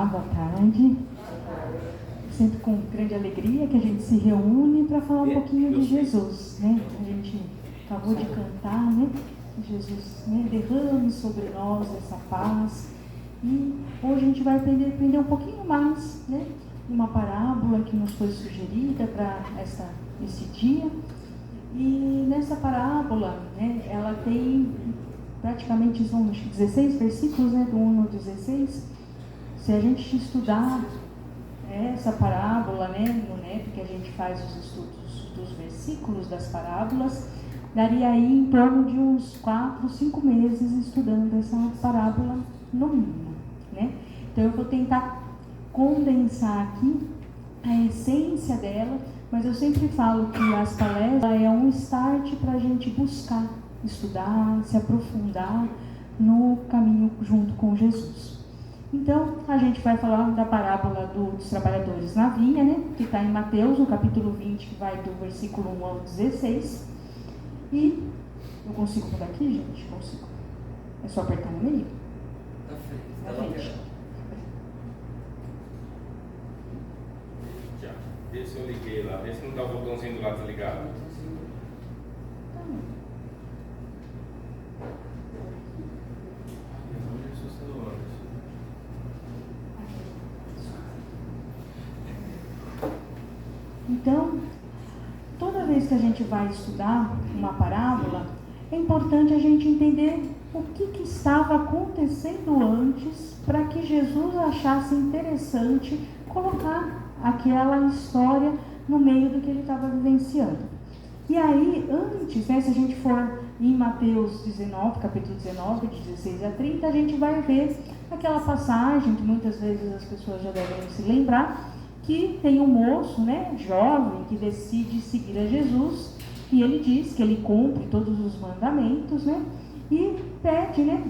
boa tarde. Sinto com grande alegria que a gente se reúne para falar um pouquinho de Jesus, né? A gente acabou de cantar, né? Jesus, né? Derrame sobre nós essa paz. E hoje a gente vai aprender um pouquinho mais, né? Uma parábola que nos foi sugerida para esse dia. E nessa parábola, né? Ela tem praticamente, são 16 versículos, né? Do 1 ao 16. Se a gente estudar essa parábola, né, no NEP, que a gente faz os estudos dos versículos das parábolas, daria aí em torno de uns 4, 5 meses estudando essa parábola no mínimo, né? Então eu vou tentar condensar aqui a essência dela, mas eu sempre falo que as palestras é um start para a gente buscar, estudar, se aprofundar no caminho junto com Jesus. Então, a gente vai falar da parábola dos trabalhadores na vinha, né? Que está em Mateus, no capítulo 20, que vai do versículo 1 ao 16. E eu consigo por aqui, gente? Consigo. É só apertar no meio? Na frente. Vê se eu liguei lá, vê se não está o botãozinho do lado desligado. Então, toda vez que a gente vai estudar uma parábola, é importante a gente entender o que estava acontecendo antes para que Jesus achasse interessante colocar aquela história no meio do que ele estava vivenciando. E aí, antes, né, se a gente for em Mateus 19, capítulo 19, de 16 a 30, a gente vai ver aquela passagem que muitas vezes as pessoas já devem se lembrar, que tem um moço, né, jovem, que decide seguir a Jesus, e ele diz que ele cumpre todos os mandamentos, né, e pede, né,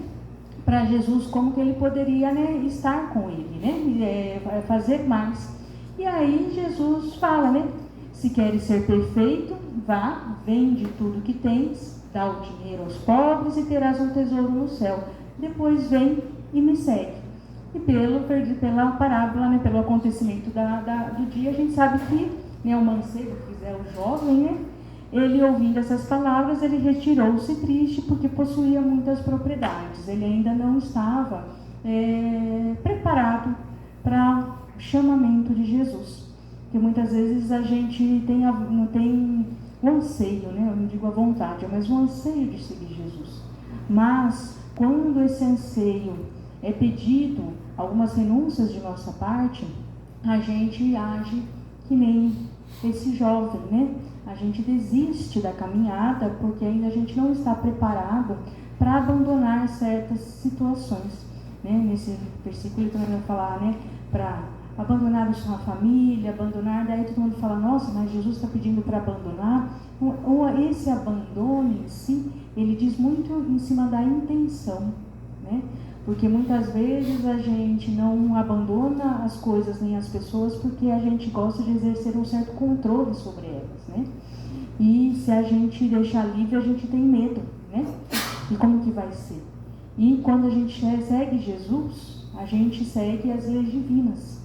para Jesus como que ele poderia, né, estar com ele, né, fazer mais. E aí Jesus fala, né, se queres ser perfeito, vá, vende tudo que tens, dá o dinheiro aos pobres e terás um tesouro no céu. Depois vem e me segue. E pela parábola, né, pelo acontecimento do dia, a gente sabe que, né, o mancebo, que é o jovem, né, ele ouvindo essas palavras, ele retirou-se triste porque possuía muitas propriedades. Ele ainda não estava preparado para o chamamento de Jesus. Porque muitas vezes a gente não tem o anseio, né, eu não digo a vontade, mas o anseio de seguir Jesus. Mas quando esse anseio é pedido algumas renúncias de nossa parte, a gente age que nem esse jovem, né? A gente desiste da caminhada porque ainda a gente não está preparado para abandonar certas situações, né? Nesse versículo também vai falar, né? Para abandonar a sua família, abandonar, daí todo mundo fala, nossa, mas Jesus está pedindo para abandonar. Ou esse abandono em si, ele diz muito em cima da intenção, né? Porque muitas vezes a gente não abandona as coisas nem as pessoas porque a gente gosta de exercer um certo controle sobre elas, né? E se a gente deixar livre, a gente tem medo, né? E como que vai ser? E quando a gente segue Jesus, a gente segue as leis divinas.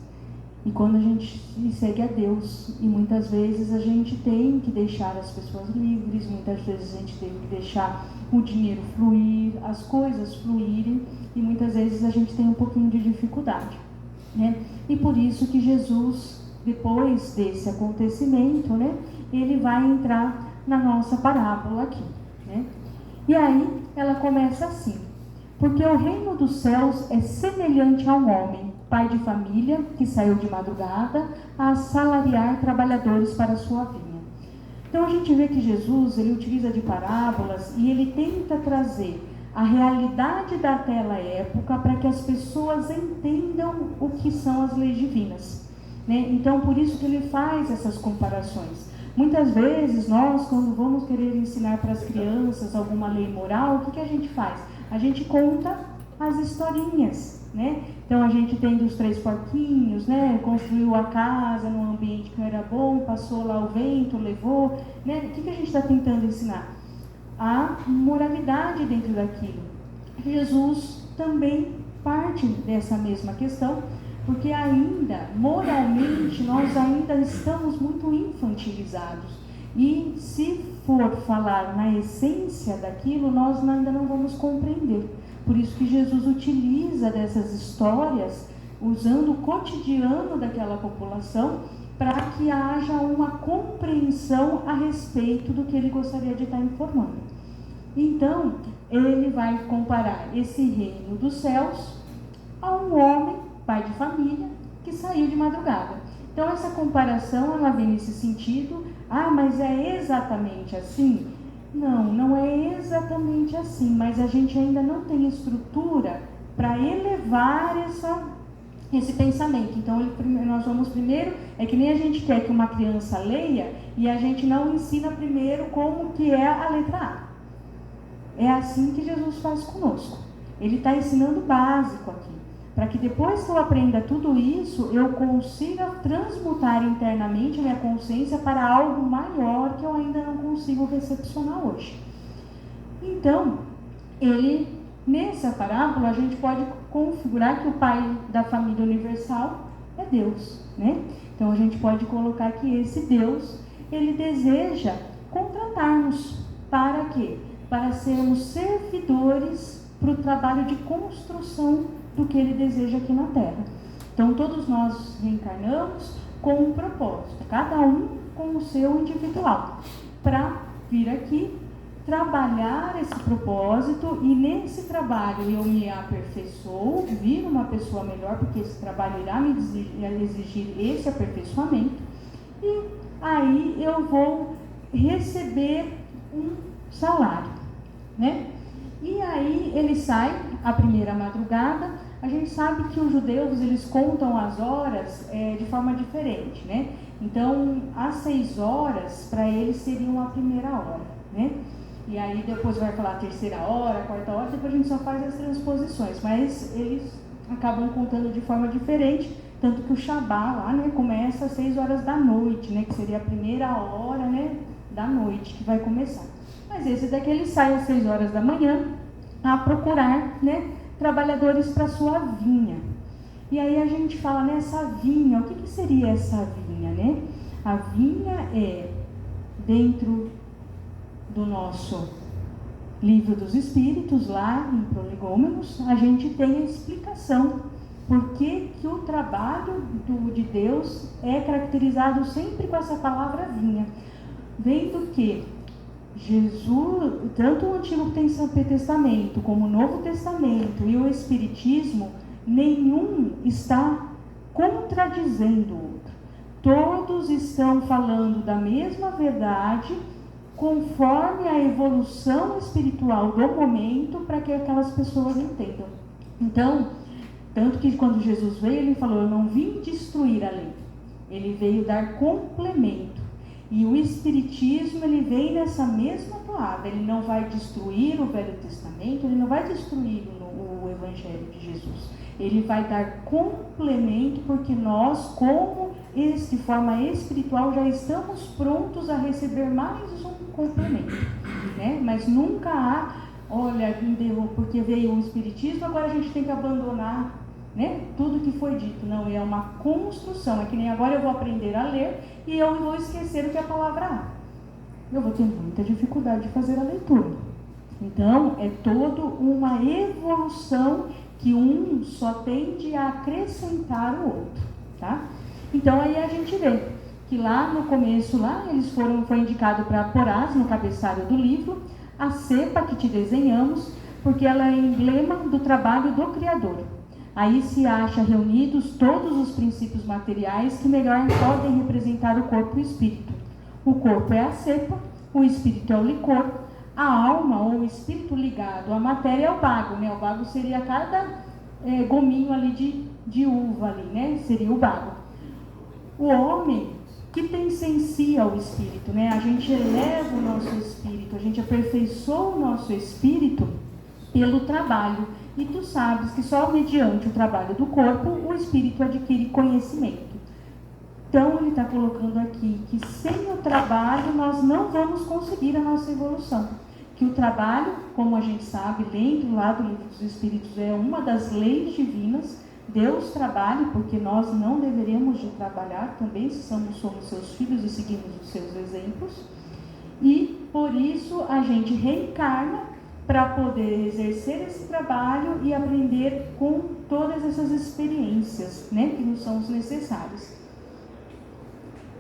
E quando a gente segue a Deus, e muitas vezes a gente tem que deixar as pessoas livres, muitas vezes a gente tem que deixar o dinheiro fluir, as coisas fluírem, e muitas vezes a gente tem um pouquinho de dificuldade, né? E por isso que Jesus, depois desse acontecimento, né, ele vai entrar na nossa parábola aqui, né? E aí ela começa assim: porque o reino dos céus é semelhante a um homem, pai de família, que saiu de madrugada a assalariar trabalhadores para a sua vinha. Então a gente vê que Jesus, ele utiliza de parábolas e ele tenta trazer a realidade daquela época para que as pessoas entendam o que são as leis divinas, né? Então por isso que ele faz essas comparações. Muitas vezes nós, quando vamos querer ensinar para as crianças alguma lei moral, o que a gente faz? A gente conta as historinhas, né? Então a gente tem dos 3 porquinhos, né? Construiu a casa num ambiente que não era bom, passou lá o vento, levou, né? O que a gente está tentando ensinar? A moralidade dentro daquilo. Jesus também parte dessa mesma questão, Porque ainda, moralmente, nós ainda estamos muito infantilizados. E se for falar na essência daquilo, nós ainda não vamos compreender. Por isso que Jesus utiliza dessas histórias, usando o cotidiano daquela população, para que haja uma compreensão a respeito do que ele gostaria de estar informando. Então, ele vai comparar esse reino dos céus a um homem, pai de família, que saiu de madrugada. Então, essa comparação, ela vem nesse sentido. Mas é exatamente assim? Não, não é exatamente assim, mas a gente ainda não tem estrutura para elevar esse pensamento. Então, nós vamos primeiro, é que nem a gente quer que uma criança leia e a gente não ensina primeiro como que é a letra A. É assim que Jesus faz conosco. Ele está ensinando o básico aqui, para que depois que eu aprenda tudo isso, eu consiga transmutar internamente a minha consciência para algo maior que eu ainda não consigo recepcionar hoje. Então, nessa parábola, a gente pode configurar que o pai da família universal é Deus, né? Então, a gente pode colocar que esse Deus, ele deseja contratar-nos para quê? Para sermos servidores para o trabalho de construção do que ele deseja aqui na Terra. Então, todos nós reencarnamos com um propósito, cada um com o seu individual, para vir aqui trabalhar esse propósito, e nesse trabalho eu me aperfeiçoo, viro uma pessoa melhor, porque esse trabalho irá me exigir esse aperfeiçoamento, e aí eu vou receber um salário, né? E aí ele sai a primeira madrugada. A gente sabe que os judeus, eles contam as horas de forma diferente, né? Então, às 6 horas, para eles seriam a primeira hora, né? E aí depois vai falar a terceira hora, a quarta hora, depois a gente só faz as transposições, mas eles acabam contando de forma diferente, tanto que o Shabá lá, né, começa às 6 horas da noite, né, que seria a primeira hora, né, da noite que vai começar. Mas esse daqui ele sai às 6 horas da manhã a procurar, né, trabalhadores para sua vinha. E aí a gente fala nessa vinha, o que seria essa vinha, né? A vinha é, dentro do nosso livro dos Espíritos, lá em Prolegômenos, a gente tem a explicação por que o trabalho de Deus é caracterizado sempre com essa palavra vinha. Vendo que Jesus, tanto o Antigo Testamento como o Novo Testamento e o Espiritismo, nenhum está contradizendo o outro. Todos estão falando da mesma verdade, conforme a evolução espiritual do momento, para que aquelas pessoas entendam. Então, tanto que quando Jesus veio, ele falou: eu não vim destruir a lei, ele veio dar complemento. E o Espiritismo, ele vem nessa mesma toada, ele não vai destruir o Velho Testamento, ele não vai destruir o Evangelho de Jesus, ele vai dar complemento, porque nós, como de forma espiritual, já estamos prontos a receber mais um complemento, né? Mas nunca há, olha, porque veio o Espiritismo, agora a gente tem que abandonar, né, tudo que foi dito. Não, é uma construção. É que nem agora eu vou aprender a ler e eu vou esquecer o que é a palavra A. Eu vou ter muita dificuldade de fazer a leitura. Então, é toda uma evolução que um só tende a acrescentar o outro, tá? Então, aí a gente vê que lá no começo, lá, foi indicado para Porás, no cabeçalho do livro, a cepa que te desenhamos, porque ela é emblema do trabalho do Criador. Aí se acha reunidos todos os princípios materiais que melhor podem representar o corpo e o espírito. O corpo é a cepa, o espírito é o licor, a alma ou o espírito ligado à matéria é o bago, né? O bago seria cada gominho ali de uva ali, né? Seria o bago. O homem que pensencia o espírito, né? A gente eleva o nosso espírito, a gente aperfeiçoa o nosso espírito pelo trabalho. E tu sabes que só mediante o trabalho do corpo o espírito adquire conhecimento. Então ele está colocando aqui que sem o trabalho nós não vamos conseguir a nossa evolução. Que o trabalho, como a gente sabe, dentro lá do livro dos Espíritos, é uma das leis divinas, Deus trabalhe, porque nós não deveríamos de trabalhar também, se somos seus filhos e seguimos os seus exemplos. E por isso a gente reencarna para poder exercer esse trabalho e aprender com todas essas experiências, né, que nos são necessárias.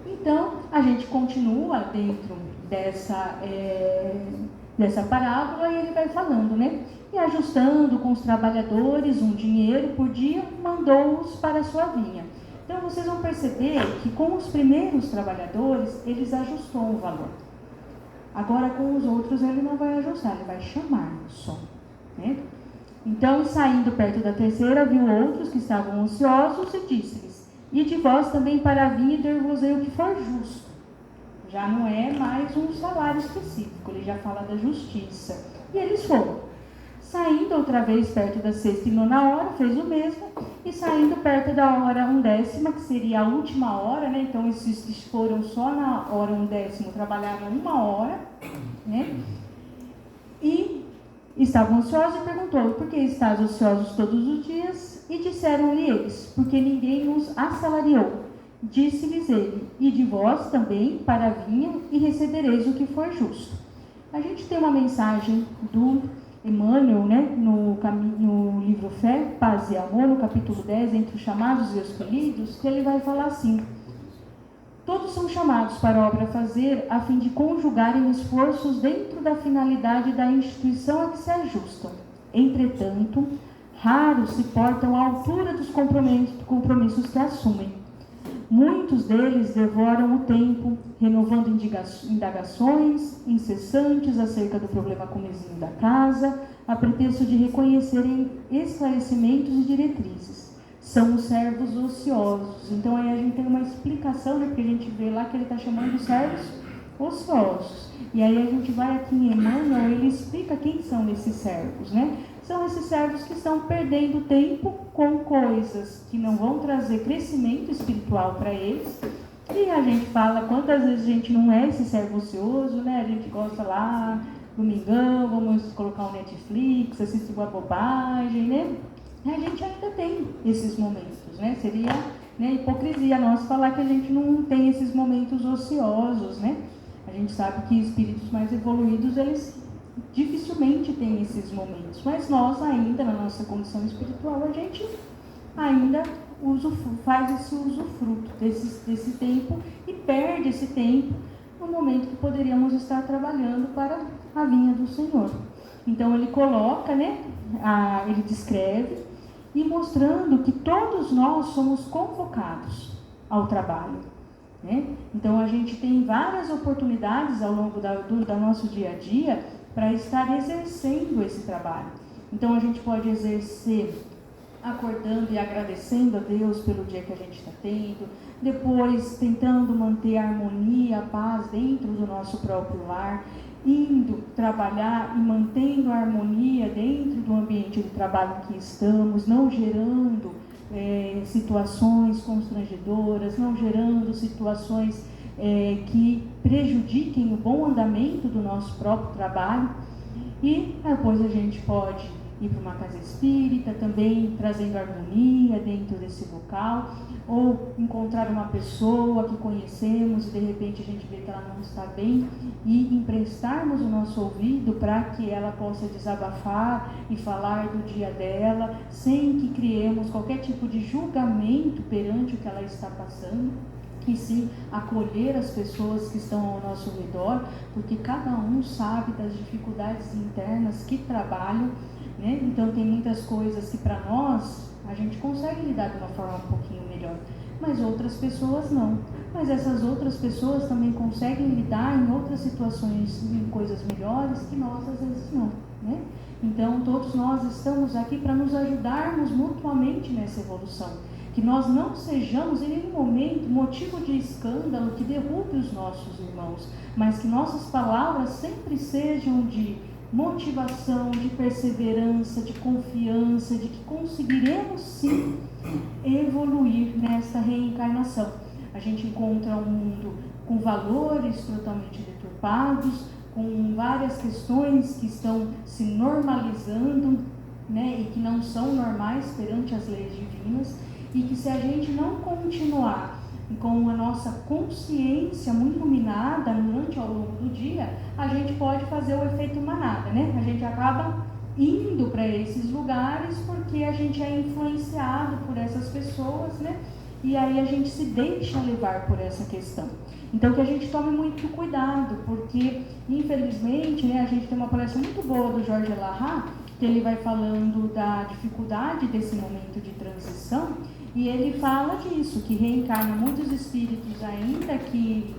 Então, a gente continua dentro dessa parábola e ele vai falando, né? E ajustando com os trabalhadores um dinheiro por dia, mandou-os para a sua vinha. Então, vocês vão perceber que com os primeiros trabalhadores, eles ajustou o valor. Agora, com os outros, ele não vai ajustar, ele vai chamar só, né? Então, saindo perto da terceira, viu outros que estavam ociosos e disse-lhes: ide vós também para a vinha e dar-vos-ei o que for justo. Já não é mais um salário específico, ele já fala da justiça. E eles foram. Saindo outra vez perto da sexta e nona hora, fez o mesmo. E saindo perto da hora 1/10, que seria a última hora, né? Então esses que foram só na hora 1/10 trabalhavam 1 hora, né? E estavam ociosos e perguntou: por que estáis ociosos todos os dias? E disseram-lhe eles: porque ninguém os assalariou. Disse-lhes ele: ide vós também para a vinha e recebereis o que for justo. A gente tem uma mensagem do Emmanuel, né, no livro Fé, Paz e Amor, no capítulo 10, entre os chamados e os escolhidos, que ele vai falar assim: todos são chamados para a obra a fazer, a fim de conjugarem esforços dentro da finalidade da instituição a que se ajustam. Entretanto, raros se portam à altura dos compromissos que assumem. Muitos deles devoram o tempo, renovando indagações incessantes acerca do problema comezinho da casa, a pretexto de reconhecerem esclarecimentos e diretrizes. São os servos ociosos. Então aí a gente tem uma explicação, né, porque a gente vê lá que ele está chamando de servos ociosos. E aí a gente vai aqui em Emmanuel, ele explica quem são esses servos, né? São esses servos que estão perdendo tempo com coisas que não vão trazer crescimento espiritual para eles. E a gente fala quantas vezes a gente não é esse servo ocioso, né? A gente gosta lá, domingão, vamos colocar um Netflix, assistir uma bobagem, né? A gente ainda tem esses momentos, né? Seria, né, hipocrisia nossa falar que a gente não tem esses momentos ociosos, né? A gente sabe que espíritos mais evoluídos, eles dificilmente têm esses momentos, mas nós ainda, na nossa condição espiritual, a gente ainda faz esse usufruto desse tempo e perde esse tempo no momento que poderíamos estar trabalhando para a vinha do Senhor. Então ele coloca, né, ele descreve e mostrando que todos nós somos convocados ao trabalho, né? Então a gente tem várias oportunidades ao longo do nosso dia a dia para estar exercendo esse trabalho. Então a gente pode exercer acordando e agradecendo a Deus pelo dia que a gente está tendo, depois tentando manter a harmonia, a paz dentro do nosso próprio lar, indo trabalhar e mantendo a harmonia dentro do ambiente de trabalho que estamos, não gerando situações constrangedoras, não gerando situações que prejudiquem o bom andamento do nosso próprio trabalho. E depois a gente pode ir para uma casa espírita também, trazendo harmonia dentro desse local, ou encontrar uma pessoa que conhecemos e de repente a gente vê que ela não está bem e emprestarmos o nosso ouvido para que ela possa desabafar e falar do dia dela, sem que criemos qualquer tipo de julgamento perante o que ela está passando, e sim acolher as pessoas que estão ao nosso redor, porque cada um sabe das dificuldades internas que trabalham, né? Então tem muitas coisas que para nós a gente consegue lidar de uma forma um pouquinho melhor, mas outras pessoas não. Mas essas outras pessoas também conseguem lidar em outras situações, em coisas melhores que nós às vezes não, né? Então todos nós estamos aqui para nos ajudarmos mutuamente nessa evolução. Que nós não sejamos em nenhum momento motivo de escândalo que derrube os nossos irmãos, mas que nossas palavras sempre sejam de motivação, de perseverança, de confiança, de que conseguiremos sim evoluir nesta reencarnação. A gente encontra um mundo com valores totalmente deturpados, com várias questões que estão se normalizando, né, e que não são normais perante as leis divinas, e que se a gente não continuar com a nossa consciência muito iluminada durante ao longo do dia, a gente pode fazer o efeito manada, né? A gente acaba indo para esses lugares porque a gente é influenciado por essas pessoas, né? E aí a gente se deixa levar por essa questão. Então que a gente tome muito cuidado, porque infelizmente, né, a gente tem uma palestra muito boa do Jorge Lahar, que ele vai falando da dificuldade desse momento de transição, e ele fala disso, que reencarna muitos espíritos ainda que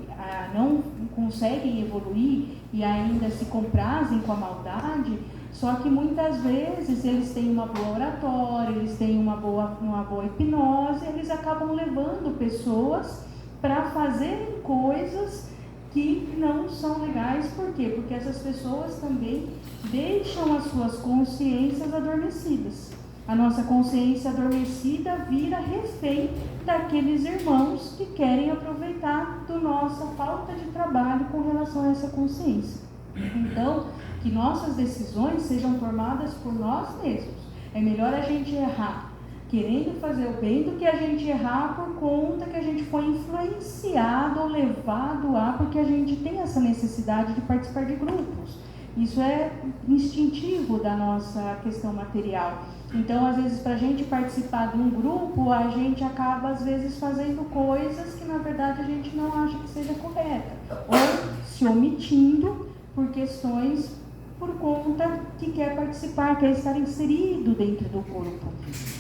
não conseguem evoluir e ainda se comprazem com a maldade, só que muitas vezes eles têm uma boa oratória, eles têm uma boa hipnose, eles acabam levando pessoas para fazerem coisas que não são legais. Por quê? Porque essas pessoas também deixam as suas consciências adormecidas. A nossa consciência adormecida vira refém daqueles irmãos que querem aproveitar da nossa falta de trabalho com relação a essa consciência. Então, que nossas decisões sejam tomadas por nós mesmos. É melhor a gente errar querendo fazer o bem do que a gente errar por conta que a gente foi influenciado ou levado porque a gente tem essa necessidade de participar de grupos. Isso é instintivo da nossa questão material. Então, às vezes, para a gente participar de um grupo, a gente acaba, às vezes, fazendo coisas que, na verdade, a gente não acha que seja correta. Ou se omitindo por questões por conta que quer participar, quer estar inserido dentro do corpo.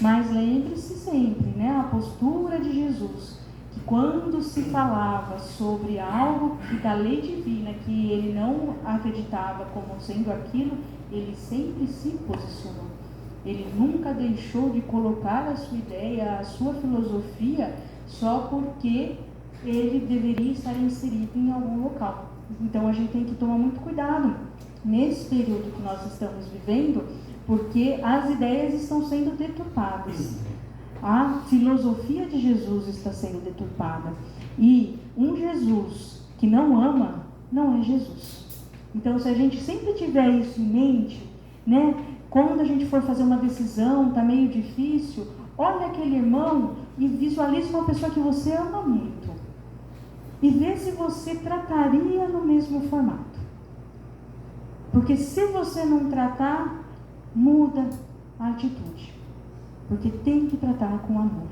Mas lembre-se sempre, né, a postura de Jesus, que quando se falava sobre algo da lei divina, que ele não acreditava como sendo aquilo, ele sempre se posicionou. Ele nunca deixou de colocar a sua ideia, a sua filosofia, só porque ele deveria estar inserido em algum local. Então a gente tem que tomar muito cuidado nesse período que nós estamos vivendo, porque as ideias estão sendo deturpadas. A filosofia de Jesus está sendo deturpada. E um Jesus que não ama, não é Jesus. Então, se a gente sempre tiver isso em mente, né, quando a gente for fazer uma decisão, está meio difícil, olha aquele irmão e visualize uma pessoa que você ama muito. E vê se você trataria no mesmo formato. Porque se você não tratar, muda a atitude. Porque tem que tratar com amor.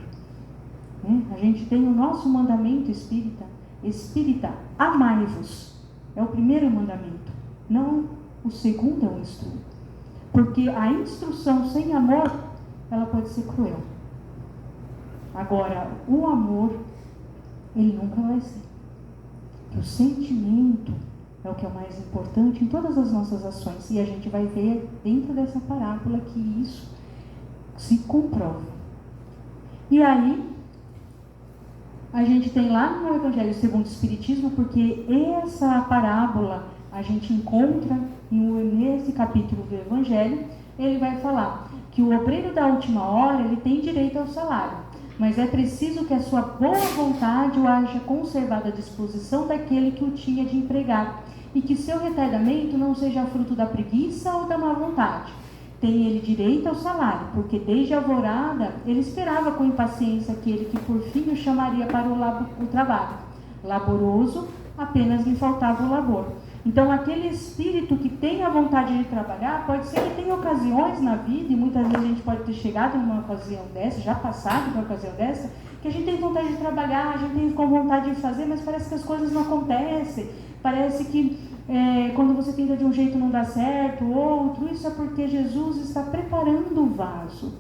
Né? A gente tem o nosso mandamento espírita, amai-vos. É o primeiro mandamento. Não, o segundo é o instrui. Porque a instrução sem amor, ela pode ser cruel. Agora, o amor, ele nunca vai ser. O sentimento é o que é o mais importante em todas as nossas ações. E a gente vai ver dentro dessa parábola que isso se comprova. E aí, a gente tem lá no Evangelho segundo o Espiritismo, porque essa parábola a gente encontra nesse capítulo do Evangelho. Ele vai falar que o obreiro da última hora, ele tem direito ao salário, mas é preciso que a sua boa vontade o haja conservado à disposição daquele que o tinha de empregado, e que seu retardamento não seja fruto da preguiça ou da má vontade. Tem ele direito ao salário, porque desde a alvorada ele esperava com impaciência aquele que por fim o chamaria para o trabalho. Laboroso, apenas lhe faltava o labor. Então, aquele espírito que tem a vontade de trabalhar, pode ser que tenha ocasiões na vida, e muitas vezes a gente pode ter chegado numa ocasião dessa, já passado por uma ocasião dessa, que a gente tem vontade de trabalhar, a gente tem com vontade de fazer, mas parece que as coisas não acontecem. Parece que quando você tenta de um jeito não dá certo, outro. Isso é porque Jesus está preparando o vaso.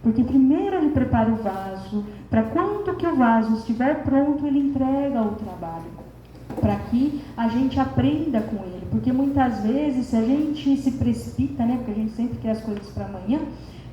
Porque primeiro ele prepara o vaso, para quando que o vaso estiver pronto, ele entrega o trabalho, para que a gente aprenda com ele. Porque muitas vezes, se a gente se precipita, né, porque a gente sempre quer as coisas para amanhã,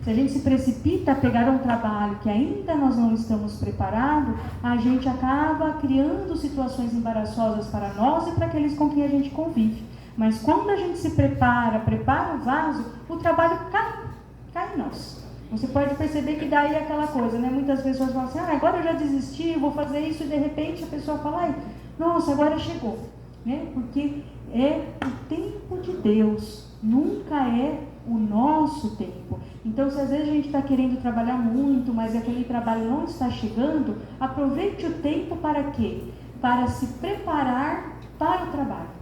se a gente se precipita a pegar um trabalho que ainda nós não estamos preparados, a gente acaba criando situações embaraçosas para nós e para aqueles com quem a gente convive. Mas quando a gente se prepara o vaso, o trabalho cai em nós. Você pode perceber que daí é aquela coisa, né? Muitas pessoas falam assim, agora eu já desisti, vou fazer isso, e de repente a pessoa fala, nossa, agora chegou. Né? Porque é o tempo de Deus, nunca é o nosso tempo. Então, se às vezes a gente está querendo trabalhar muito, mas aquele trabalho não está chegando, aproveite o tempo para quê? Para se preparar para o trabalho.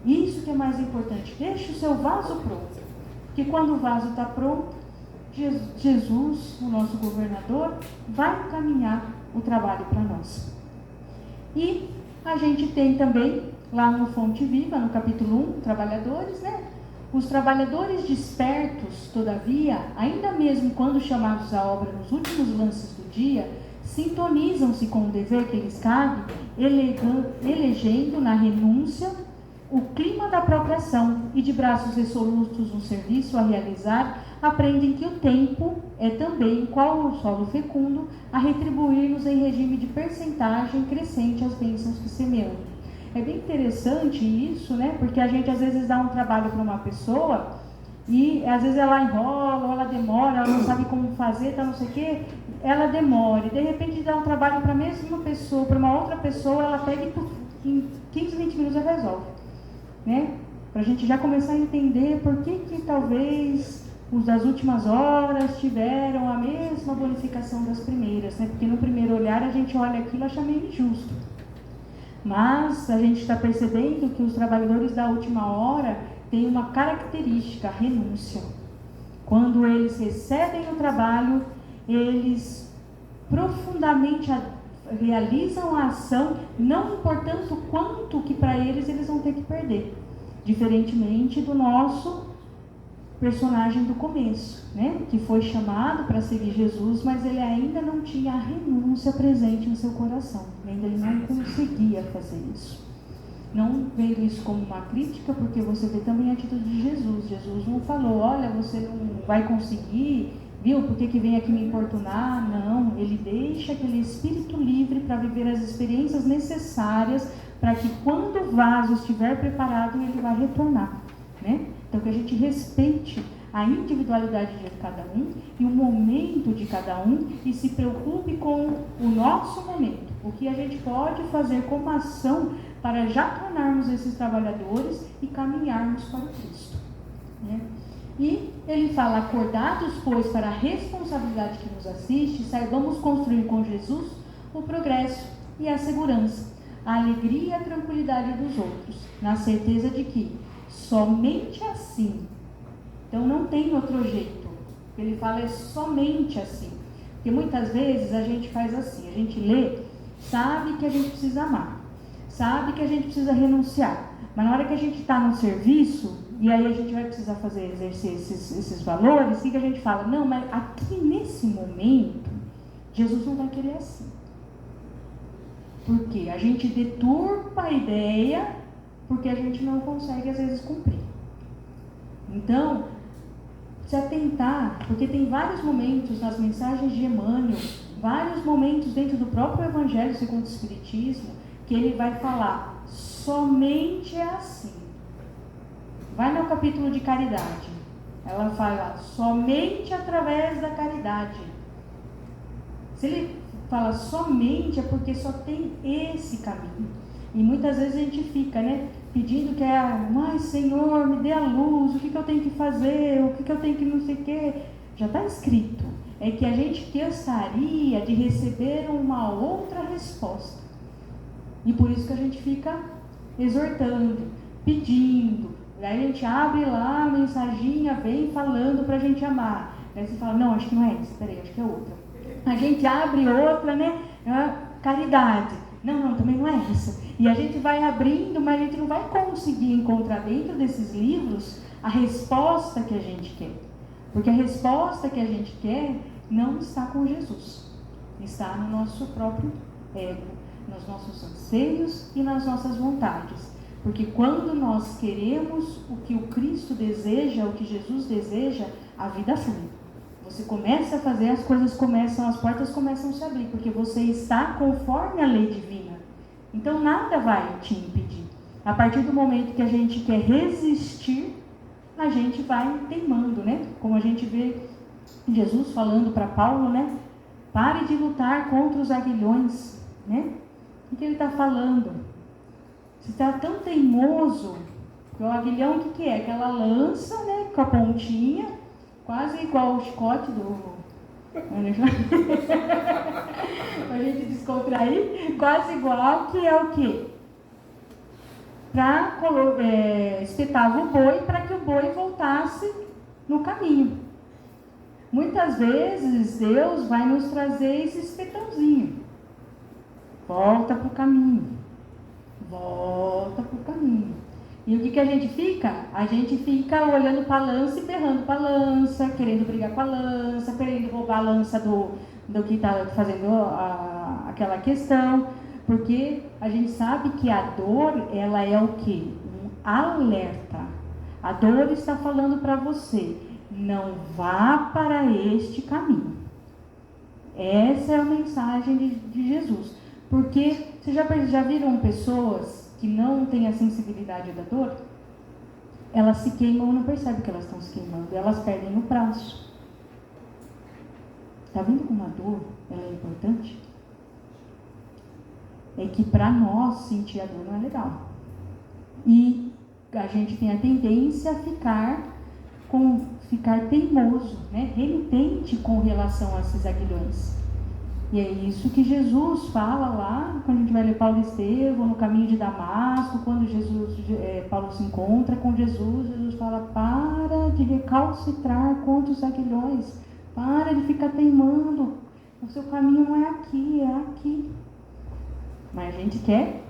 Isso que é mais importante. Deixe o seu vaso pronto. Porque quando o vaso está pronto, Jesus, o nosso governador, vai encaminhar o trabalho para nós. E a gente tem também, lá no Fonte Viva, no capítulo 1, trabalhadores, né? Os trabalhadores despertos, todavia, ainda mesmo quando chamados à obra nos últimos lances do dia, sintonizam-se com o dever que lhes cabe, elegendo na renúncia o clima da própria ação e de braços resolutos no serviço a realizar, aprendem que o tempo é também, qual o solo fecundo, a retribuir-nos em regime de percentagem crescente as bênçãos que semeamos. É bem interessante isso, né? Porque a gente às vezes dá um trabalho para uma pessoa e às vezes ela enrola, ou ela demora, ela não sabe como fazer, tá, não sei o quê, ela demora. E de repente dá um trabalho para a mesma pessoa, para uma outra pessoa, ela pega e em 15, 20 minutos ela resolve, né? Para a gente já começar a entender por que talvez os das últimas horas tiveram a mesma bonificação das primeiras, né? Porque no primeiro olhar a gente olha aquilo e acha meio injusto. Mas a gente está percebendo que os trabalhadores da última hora têm uma característica, a renúncia. Quando eles recebem o trabalho, eles profundamente realizam a ação, não importando quanto que para eles vão ter que perder. Diferentemente do nosso personagem do começo, né? Que foi chamado para seguir Jesus, mas ele ainda não tinha a renúncia presente em seu coração. Ainda ele não conseguia fazer isso. Não vendo isso como uma crítica, porque você vê também a atitude de Jesus. Jesus não falou, olha, você não vai conseguir, viu? Por que vem aqui me importunar? Não, ele deixa aquele espírito livre para viver as experiências necessárias para que quando o vaso estiver preparado, ele vai retornar, né? Então, que a gente respeite a individualidade de cada um e o momento de cada um e se preocupe com o nosso momento. O que a gente pode fazer como ação para já tornarmos esses trabalhadores e caminharmos para o Cristo, né? E ele fala, acordados, pois, para a responsabilidade que nos assiste, saibamos construir com Jesus o progresso e a segurança, a alegria e a tranquilidade dos outros, na certeza de que somente assim, então não tem outro jeito, ele fala é somente assim, porque muitas vezes a gente faz assim, a gente lê, sabe que a gente precisa amar, sabe que a gente precisa renunciar, mas na hora que a gente está no serviço, e aí a gente vai precisar exercer esses valores, o que a gente fala? Não, mas aqui nesse momento, Jesus não vai querer assim. Por quê? A gente deturpa a ideia, porque a gente não consegue às vezes cumprir. Então, se atentar, porque tem vários momentos nas mensagens de Emmanuel, vários momentos dentro do próprio Evangelho segundo o Espiritismo, que ele vai falar, somente é assim. Vai no capítulo de caridade, ela fala, somente através da caridade. Se ele fala somente, é porque só tem esse caminho. E muitas vezes a gente fica, né, pedindo que ai Senhor, me dê a luz, o que eu tenho que fazer, o que eu tenho que não sei o que. Já está escrito. É que a gente gostaria de receber uma outra resposta. E por isso que a gente fica exortando, pedindo. Daí a gente abre lá a mensaginha, vem falando para a gente amar. Daí você fala, não, acho que não é essa, peraí, acho que é outra. A gente abre outra, né? Caridade. Não, também não é essa. E a gente vai abrindo, mas a gente não vai conseguir encontrar dentro desses livros a resposta que a gente quer. Porque a resposta que a gente quer não está com Jesus. Está no nosso próprio ego, nos nossos anseios e nas nossas vontades. Porque quando nós queremos o que o Cristo deseja, o que Jesus deseja, a vida flui. Você começa a fazer, as portas começam a se abrir, porque você está conforme a lei divina. Então nada vai te impedir. A partir do momento que a gente quer resistir, a gente vai teimando, né? Como a gente vê Jesus falando para Paulo, né? Pare de lutar contra os aguilhões, né? O que ele está falando? Você está tão teimoso, O aguilhão, o que é? Aquela lança, né, com a pontinha, quase igual o chicote do... a gente descontrair, quase igual, que é o quê? Espetava o boi para que o boi voltasse no caminho. Muitas vezes Deus vai nos trazer esse espetãozinho. Volta para o caminho. Volta para o caminho. E o que a gente fica? A gente fica olhando para a lança e berrando para a lança, querendo brigar com a lança, querendo roubar a lança do que está fazendo aquela questão. Porque a gente sabe que a dor, ela é o quê? Um alerta. A dor está falando para você, não vá para este caminho. Essa é a mensagem de Jesus. Porque vocês já viram pessoas que não têm a sensibilidade da dor? Elas se queimam e não percebem que elas estão se queimando. Elas perdem o braço. Está vendo como a dor ela é importante? É que para nós sentir a dor não é legal. E a gente tem a tendência a ficar teimoso, né? Renitente com relação a esses aguilhões. E é isso que Jesus fala lá, quando a gente vai ler Paulo e Estevão, no caminho de Damasco, quando Paulo se encontra com Jesus, Jesus fala, para de recalcitrar contra os aguilhões, para de ficar teimando, o seu caminho não é aqui, é aqui. Mas a gente quer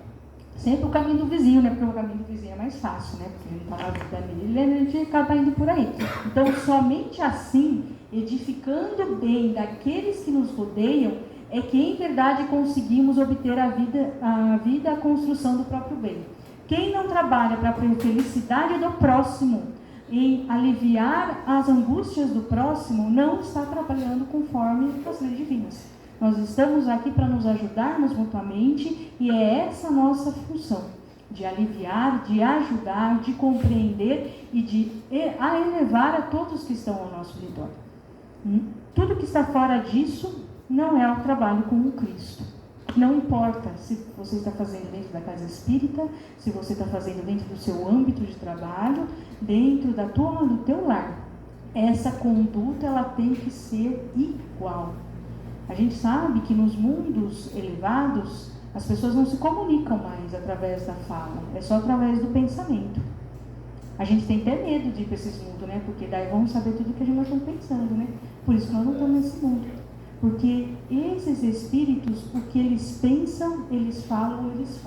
sempre o caminho do vizinho, né? Porque o caminho do vizinho é mais fácil, né? Porque a gente está na vida dele, a gente acaba indo por aí. Então, somente assim, edificando bem daqueles que nos rodeiam, é que em verdade conseguimos obter a construção do próprio bem. Quem não trabalha para a felicidade do próximo, em aliviar as angústias do próximo, não está trabalhando conforme as leis divinas. Nós estamos aqui para nos ajudarmos mutuamente e é essa a nossa função, de aliviar, de ajudar, de compreender e de elevar a todos que estão ao nosso redor. Tudo que está fora disso não é o trabalho com o Cristo. Não importa se você está fazendo dentro da casa espírita, se você está fazendo dentro do seu âmbito de trabalho, dentro do teu lar. Essa conduta ela tem que ser igual. A gente sabe que nos mundos elevados, as pessoas não se comunicam mais através da fala, é só através do pensamento. A gente tem até medo de ir para esses mundos, né? Porque daí vamos saber tudo que a gente está pensando, né? Por isso que nós não estamos nesse mundo. Porque esses espíritos, o que eles pensam, eles falam, eles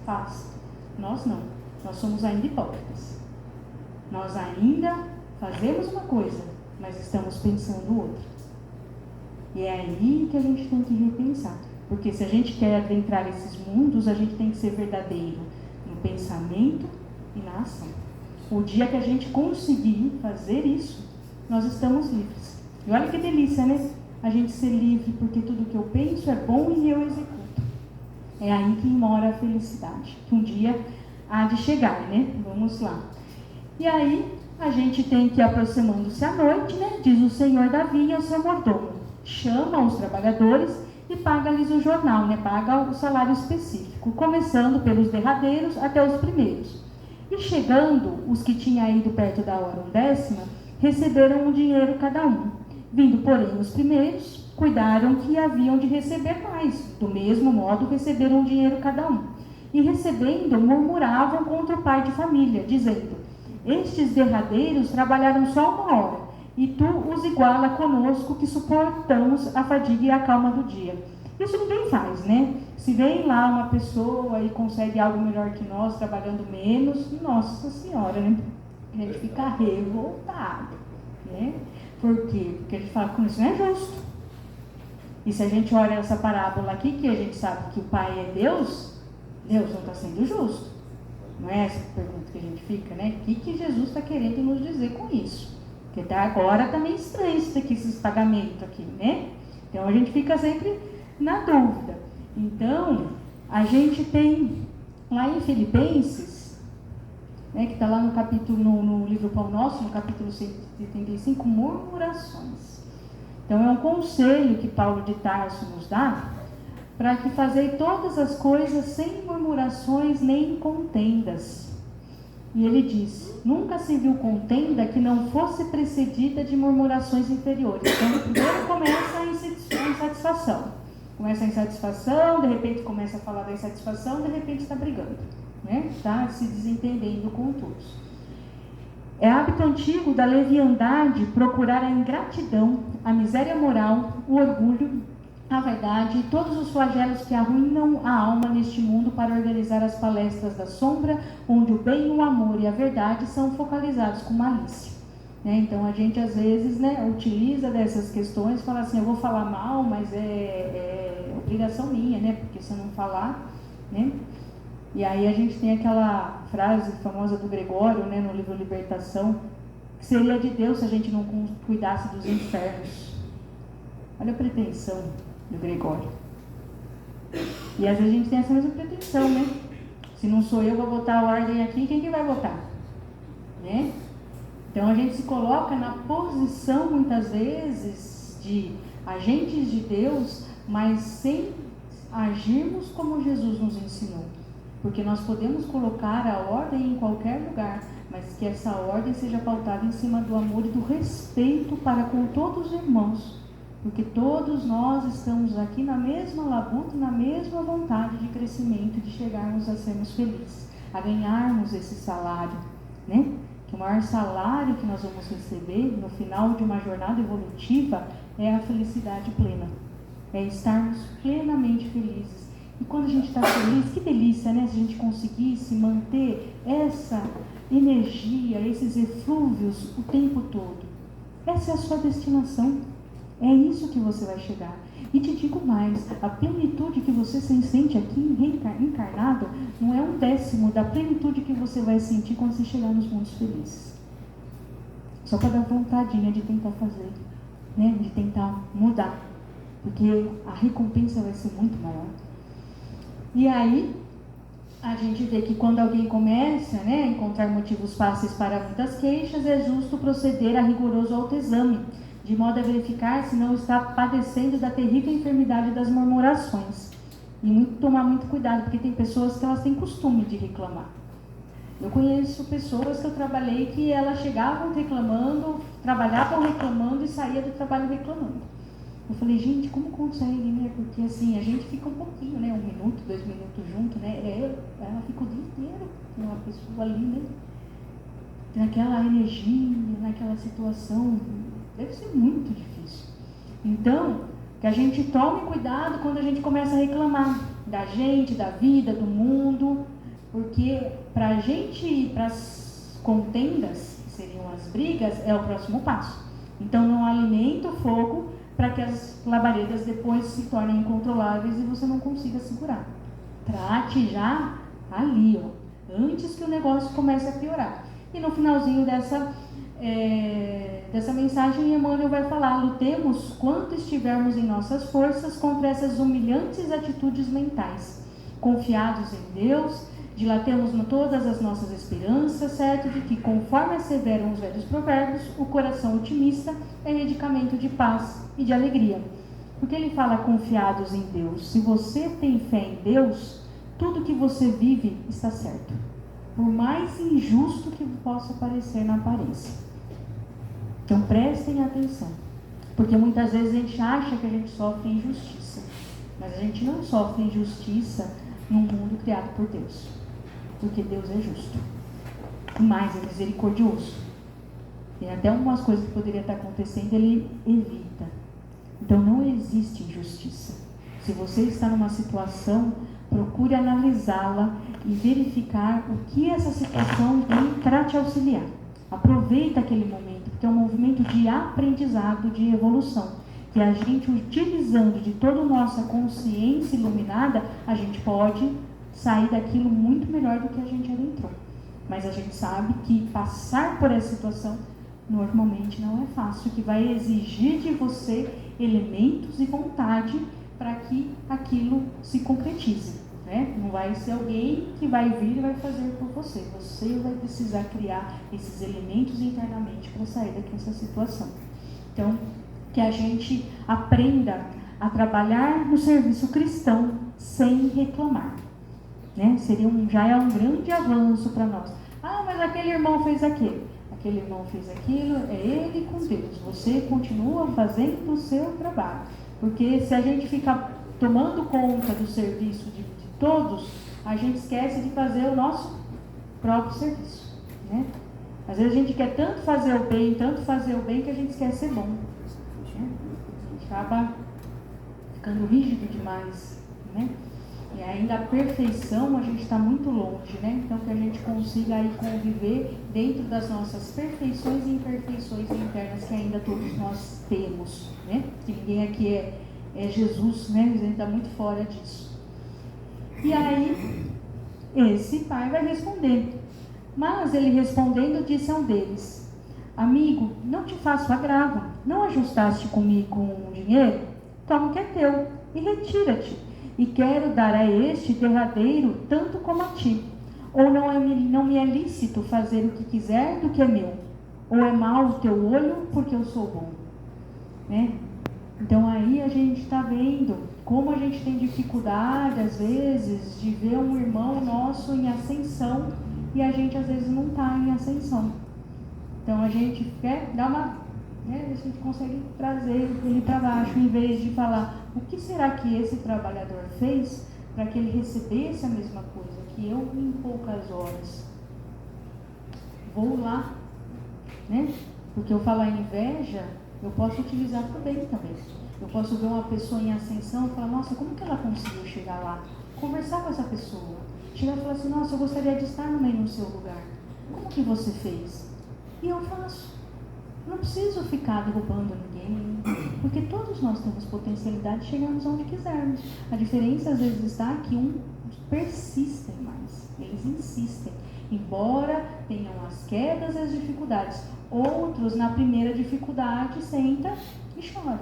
fazem. Nós não. Nós somos ainda hipócritas. Nós ainda fazemos uma coisa, mas estamos pensando outra. E é aí que a gente tem que repensar. Porque se a gente quer adentrar esses mundos, a gente tem que ser verdadeiro no pensamento e na ação. O dia que a gente conseguir fazer isso, nós estamos livres. E olha que delícia, né? A gente ser livre, porque tudo que eu penso é bom e eu executo. É aí que mora a felicidade, que um dia há de chegar, né? Vamos lá. E aí, a gente tem que ir aproximando-se à noite, né? Diz o Senhor Davi ao seu mordomo. Chama os trabalhadores e paga-lhes o jornal, né? Paga o salário específico, começando pelos derradeiros até os primeiros. E chegando os que tinham ido perto da hora 10ª, receberam um dinheiro cada um. Vindo, porém, os primeiros, cuidaram que haviam de receber mais. Do mesmo modo, receberam um dinheiro cada um. E recebendo, murmuravam contra o pai de família, dizendo, estes derradeiros trabalharam só 1 hora, e tu os iguala conosco que suportamos a fadiga e a calma do dia. Isso ninguém faz, né? Se vem lá uma pessoa e consegue algo melhor que nós, trabalhando menos, nossa senhora, né? A gente fica revoltado, né? Por quê? Porque a gente fala que isso não é justo. E se a gente olha essa parábola aqui, que a gente sabe que o Pai é Deus, Deus não está sendo justo. Não é essa pergunta que a gente fica, né? O que Jesus está querendo nos dizer com isso? Porque até agora está meio estranho esses pagamentos aqui, né? Então a gente fica sempre na dúvida. Então, a gente tem lá em Filipenses, né, que está lá no capítulo, no livro Pão Nosso, no capítulo 175, murmurações. Então é um conselho que Paulo de Tarso nos dá, para que fazer todas as coisas sem murmurações nem contendas. E ele diz: nunca se viu contenda que não fosse precedida de murmurações inferiores. Então, primeiro começa a insatisfação. Começa a insatisfação, de repente começa a falar da insatisfação, de repente está brigando, né? Está se desentendendo com todos. É hábito antigo da leviandade procurar a ingratidão, a miséria moral, o orgulho, a vaidade e todos os flagelos que arruinam a alma neste mundo para organizar as palestras da sombra, onde o bem, o amor e a verdade são focalizados com malícia. Né? Então a gente às vezes, né, utiliza dessas questões, fala assim, eu vou falar mal, mas é obrigação minha, né? Porque se eu não falar, né? E aí a gente tem aquela frase famosa do Gregório, né, no livro Libertação, que seria de Deus se a gente não cuidasse dos infernos. Olha a pretensão do Gregório. E às vezes a gente tem essa mesma pretensão, né? Se não sou eu, vou botar a ordem aqui, quem que vai botar? Né? Então a gente se coloca na posição, muitas vezes, de agentes de Deus, mas sem agirmos como Jesus nos ensinou. Porque nós podemos colocar a ordem em qualquer lugar, mas que essa ordem seja pautada em cima do amor e do respeito para com todos os irmãos. Porque todos nós estamos aqui na mesma labuta, na mesma vontade de crescimento, de chegarmos a sermos felizes, a ganharmos esse salário, né? Que o maior salário que nós vamos receber no final de uma jornada evolutiva é a felicidade plena. É estarmos plenamente felizes. E quando a gente está feliz, que delícia, né? Se a gente conseguisse manter essa energia, esses eflúvios o tempo todo. Essa é a sua destinação. É isso que você vai chegar. E te digo mais, a plenitude que você se sente aqui encarnado não é 1/10 da plenitude que você vai sentir quando você chegar nos mundos felizes. Só para dar vontadinha de tentar fazer, né? De tentar mudar. Porque a recompensa vai ser muito maior. E aí, a gente vê que quando alguém começa, né, a encontrar motivos fáceis para muitas queixas, é justo proceder a rigoroso autoexame, de modo a verificar se não está padecendo da terrível enfermidade das murmurações. E tomar muito cuidado, porque tem pessoas que elas têm costume de reclamar. Eu conheço pessoas que eu trabalhei que elas chegavam reclamando, trabalhavam reclamando e saíam do trabalho reclamando. Eu falei, gente, como consegue, né? Porque assim, a gente fica um pouquinho, né? 1 minuto, 2 minutos junto, né? Ela fica o dia inteiro com uma pessoa ali, né? Naquela energia, naquela situação. Deve ser muito difícil. Então, que a gente tome cuidado quando a gente começa a reclamar da gente, da vida, do mundo, porque para a gente ir para as contendas, que seriam as brigas, é o próximo passo. Então, não alimenta o fogo para que as labaredas depois se tornem incontroláveis e você não consiga segurar. Trate já ali, ó, antes que o negócio comece a piorar. E no finalzinho dessa mensagem, Emmanuel vai falar: lutemos quanto estivermos em nossas forças contra essas humilhantes atitudes mentais. Confiados em Deus, dilatemos todas as nossas esperanças, certo de que, conforme asseveram os velhos provérbios, o coração otimista é medicamento de paz e de alegria. Porque ele fala confiados em Deus. Se você tem fé em Deus, tudo que você vive está certo. Por mais injusto que possa parecer na aparência. Então prestem atenção. Porque muitas vezes a gente acha que a gente sofre injustiça. Mas a gente não sofre injustiça num mundo criado por Deus. Porque Deus é justo. Mas é misericordioso. Tem até algumas coisas que poderiam estar acontecendo, ele evita. Então não existe injustiça. Se você está numa situação, procure analisá-la e verificar o que essa situação tem para te auxiliar. Aproveita aquele momento, porque é um movimento de aprendizado, de evolução. Que a gente, utilizando de toda a nossa consciência iluminada, a gente pode sair daquilo muito melhor do que a gente adentrou. Mas a gente sabe que passar por essa situação normalmente não é fácil, que vai exigir de você elementos e vontade para que aquilo se concretize, né? Não vai ser alguém que vai vir e vai fazer por você. Você vai precisar criar esses elementos internamente para sair dessa situação. Então, que a gente aprenda a trabalhar no serviço cristão sem reclamar, né? Já é um grande avanço para nós. Ah, mas aquele irmão fez aquilo. Aquele irmão fez aquilo, é ele com Deus. Você continua fazendo o seu trabalho. Porque se a gente ficar tomando conta do serviço de todos, a gente esquece de fazer o nosso próprio serviço, né? Às vezes a gente quer tanto fazer o bem, que a gente esquece ser bom, né? A gente acaba ficando rígido demais, né? E ainda a perfeição a gente está muito longe, né? Então que a gente consiga aí conviver dentro das nossas perfeições e imperfeições internas que ainda todos nós temos, né? Que ninguém aqui é Jesus, né? A gente está muito fora disso. E aí esse pai vai responder. Mas ele respondendo disse a um deles: amigo, não te faço agravo, não ajustaste comigo com dinheiro? Toma o que é teu e retira-te, e quero dar a este derradeiro tanto como a ti. Ou não me é lícito fazer o que quiser do que é meu? Ou é mau o teu olho porque eu sou bom? Né? Então aí a gente está vendo como a gente tem dificuldade às vezes de ver um irmão nosso em ascensão e a gente às vezes não está em ascensão. Então a gente quer dar uma, né, a gente consegue trazer ele para baixo, em vez de falar o que será que esse trabalhador fez para que ele recebesse a mesma coisa que eu em poucas horas. Vou lá, né? Porque eu falar inveja, eu posso utilizar para o bem também. Eu posso ver uma pessoa em ascensão e falar, nossa, como que ela conseguiu chegar lá? Conversar com essa pessoa. Chegar e falar assim, nossa, eu gostaria de estar no seu lugar. Como que você fez? E eu faço. Não preciso ficar derrubando ninguém, porque todos nós temos potencialidade de chegarmos onde quisermos. A diferença às vezes está que uns persistem mais, eles insistem. Embora tenham as quedas e as dificuldades, outros na primeira dificuldade senta e chora.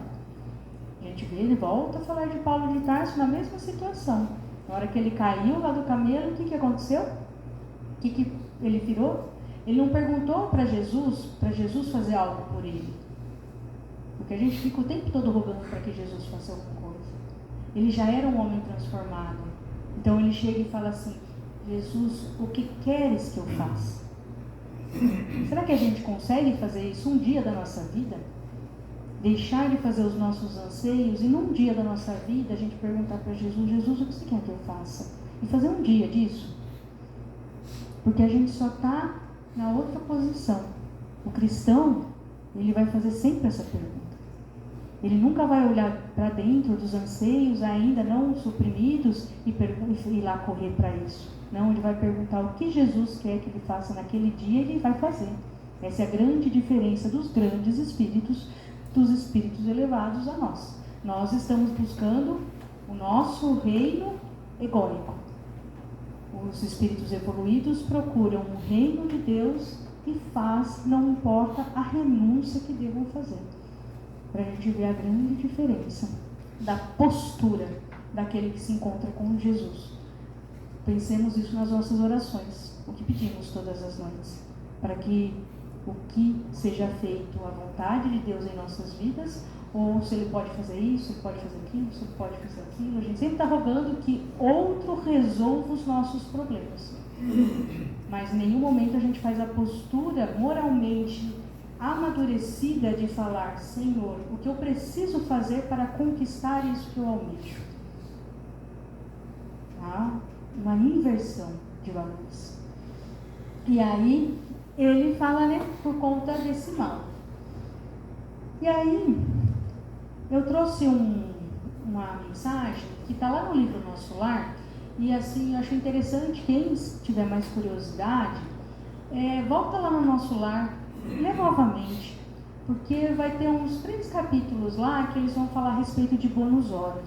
A gente vê, ele volta a falar de Paulo de Tarso na mesma situação. Na hora que ele caiu lá do camelo, o que aconteceu? O que ele virou? Ele não perguntou para Jesus fazer algo por ele. Porque a gente fica o tempo todo rogando para que Jesus faça alguma coisa. Ele já era um homem transformado. Então ele chega e fala assim, Jesus, o que queres que eu faça? Será que a gente consegue fazer isso um dia da nossa vida? Deixar de fazer os nossos anseios e num dia da nossa vida a gente perguntar para Jesus, Jesus, o que você quer que eu faça? E fazer um dia disso. Porque a gente só está na outra posição. O cristão, ele vai fazer sempre essa pergunta. Ele nunca vai olhar para dentro dos anseios ainda não suprimidos e ir lá correr para isso. Não, ele vai perguntar o que Jesus quer que ele faça naquele dia e ele vai fazer. Essa é a grande diferença dos grandes espíritos, dos espíritos elevados a nós. Nós estamos buscando o nosso reino egóico. Os espíritos evoluídos procuram o reino de Deus e faz, não importa a renúncia que devam fazer. Para a gente ver a grande diferença da postura daquele que se encontra com Jesus. Pensemos isso nas nossas orações, o que pedimos todas as noites, para que o que seja feito à vontade de Deus em nossas vidas, ou se ele pode fazer isso, se ele pode fazer aquilo, se ele pode fazer aquilo. A gente sempre está rogando que outro resolva os nossos problemas. Mas em nenhum momento a gente faz a postura moralmente amadurecida de falar, Senhor, o que eu preciso fazer para conquistar isso que eu almejo? Tá? Uma inversão de valores. E aí ele fala, né, por conta desse mal. E aí eu trouxe uma mensagem que está lá no livro Nosso Lar, e assim, eu acho interessante, quem tiver mais curiosidade, volta lá no Nosso Lar, lê novamente, porque vai ter uns 3 capítulos lá que eles vão falar a respeito de bônus hora.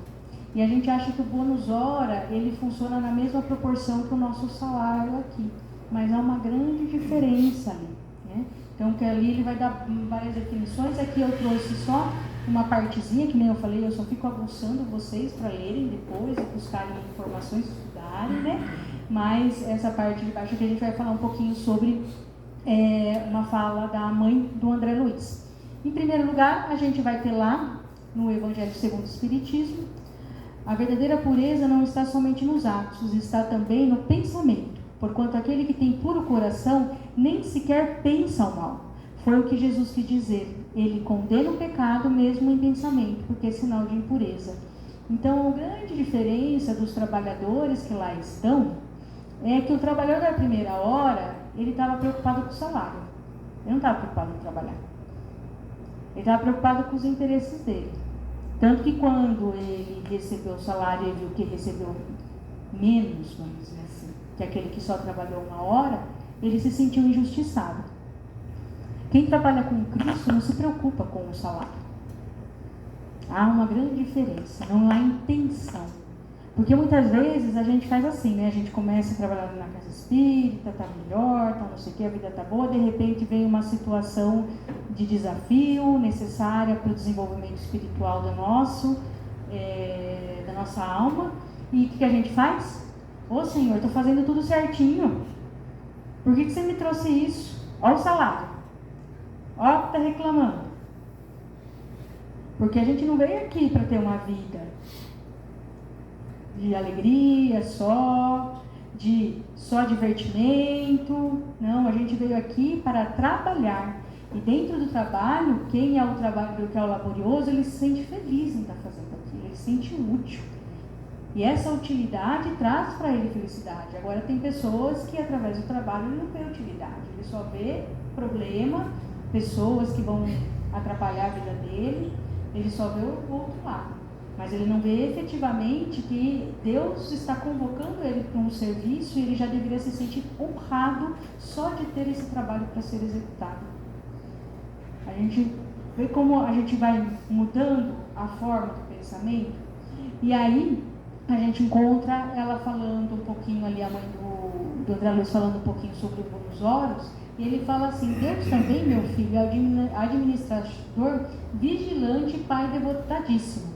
E a gente acha que o bônus hora, ele funciona na mesma proporção que o nosso salário aqui, mas há uma grande diferença ali, né? Então, que ali ele vai dar várias definições. Aqui eu trouxe só uma partezinha, que nem eu falei, eu só fico aguçando vocês para lerem depois e buscarem informações, estudarem, né? Mas essa parte de baixo que a gente vai falar um pouquinho sobre uma fala da mãe do André Luiz. Em primeiro lugar, a gente vai ter lá no Evangelho segundo o Espiritismo, a verdadeira pureza não está somente nos atos, está também no pensamento, porquanto aquele que tem puro coração nem sequer pensa o mal. Foi o que Jesus quis dizer. Ele condena o pecado mesmo em pensamento, porque é sinal de impureza. Então, a grande diferença dos trabalhadores que lá estão é que o trabalhador da primeira hora, ele estava preocupado com o salário. Ele não estava preocupado em trabalhar. Ele estava preocupado com os interesses dele. Tanto que quando ele recebeu o salário, ele viu que recebeu menos, vamos dizer assim, que aquele que só trabalhou uma hora, ele se sentiu injustiçado. Quem trabalha com Cristo não se preocupa com o salário. Há uma grande diferença, não há intenção. Porque muitas vezes a gente faz assim, né? A gente começa a trabalhar na casa espírita, tá melhor, tá não sei o que, a vida tá boa, de repente vem uma situação de desafio necessária para o desenvolvimento espiritual da nossa alma. E o que a gente faz? Ô Senhor, estou fazendo tudo certinho. Por que você me trouxe isso? Olha o salário. Olha o que está reclamando. Porque a gente não veio aqui para ter uma vida de alegria, só divertimento. Não, a gente veio aqui para trabalhar. E dentro do trabalho, quem é o trabalhador que é o laborioso, ele se sente feliz em estar fazendo aquilo, ele se sente útil. E essa utilidade traz para ele felicidade. Agora tem pessoas que através do trabalho ele não vê utilidade, ele só vê problema, pessoas que vão atrapalhar a vida dele, ele só vê o outro lado. Mas ele não vê efetivamente que Deus está convocando ele para um serviço e ele já deveria se sentir honrado só de ter esse trabalho para ser executado. A gente vê como a gente vai mudando a forma do pensamento. E aí a gente encontra ela falando um pouquinho ali, a mãe do André Luiz falando um pouquinho sobre o Bonus Horus. E ele fala assim: Deus também, meu filho, é administrador, vigilante e pai devotadíssimo.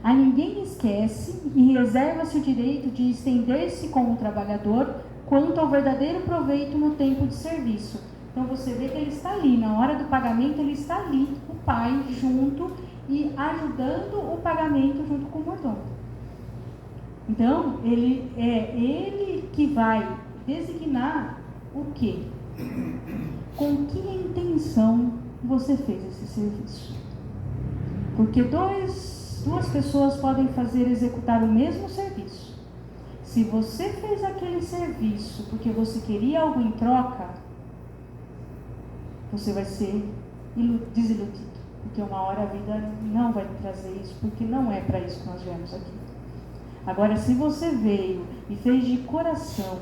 A ninguém esquece e reserva-se o direito de estender-se como trabalhador quanto ao verdadeiro proveito no tempo de serviço. Então você vê que ele está ali, na hora do pagamento ele está ali, o pai junto e ajudando o pagamento junto com o mordomo. Então ele que vai designar o quê? Com que intenção você fez esse serviço? Porque duas pessoas podem executar o mesmo serviço. Se você fez aquele serviço porque você queria algo em troca, você vai ser desiludido, porque uma hora a vida não vai trazer isso, porque não é para isso que nós viemos aqui. Agora, se você veio e fez de coração,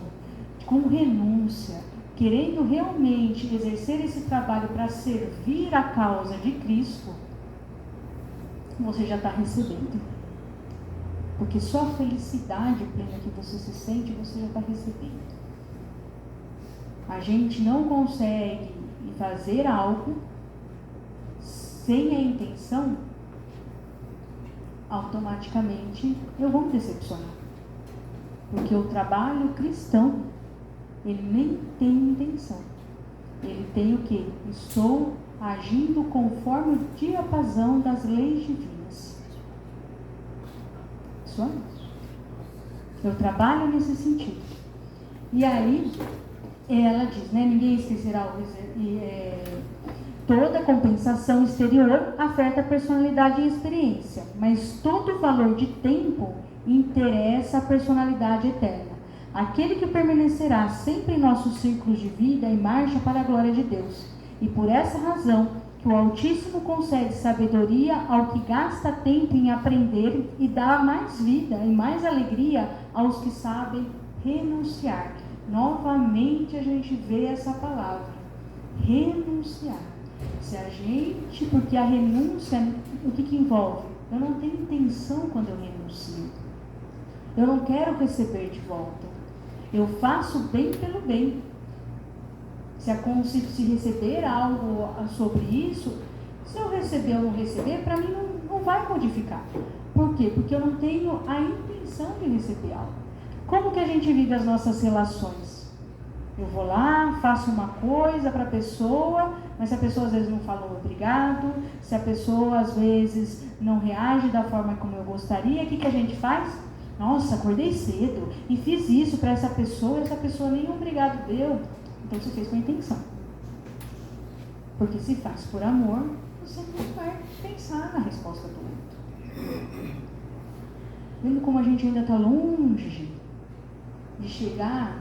com renúncia, querendo realmente exercer esse trabalho para servir a causa de Cristo, você já está recebendo. Porque só a felicidade plena que você se sente, você já está recebendo. A gente não consegue fazer algo sem a intenção, automaticamente eu vou me decepcionar. Porque o trabalho cristão, ele nem tem intenção. Ele tem o quê? Estou agindo conforme o diapasão das leis divinas. Isso é isso. Eu trabalho nesse sentido. E aí, ela diz, né? Ninguém esquecerá toda compensação exterior afeta a personalidade e a experiência, mas todo valor de tempo interessa a personalidade eterna. Aquele que permanecerá sempre em nossos círculos de vida e marcha para a glória de Deus. E por essa razão que o Altíssimo concede sabedoria ao que gasta tempo em aprender e dá mais vida e mais alegria aos que sabem renunciar. Novamente a gente vê essa palavra, renunciar. Se a gente, porque a renúncia, o que envolve? Eu não tenho intenção quando eu renuncio. Eu não quero receber de volta. Eu faço bem pelo bem. Se receber algo sobre isso, se eu receber ou não receber, para mim não vai modificar. Por quê? Porque eu não tenho a intenção de receber algo. Como que a gente vive as nossas relações? Eu vou lá, faço uma coisa para a pessoa, mas se a pessoa às vezes não falou obrigado, se a pessoa às vezes não reage da forma como eu gostaria, o que a gente faz? Nossa, acordei cedo e fiz isso para essa pessoa, e essa pessoa nem obrigado deu. Então você fez com intenção. Porque se faz por amor, você não vai pensar na resposta do outro. Vendo como a gente ainda está longe de chegar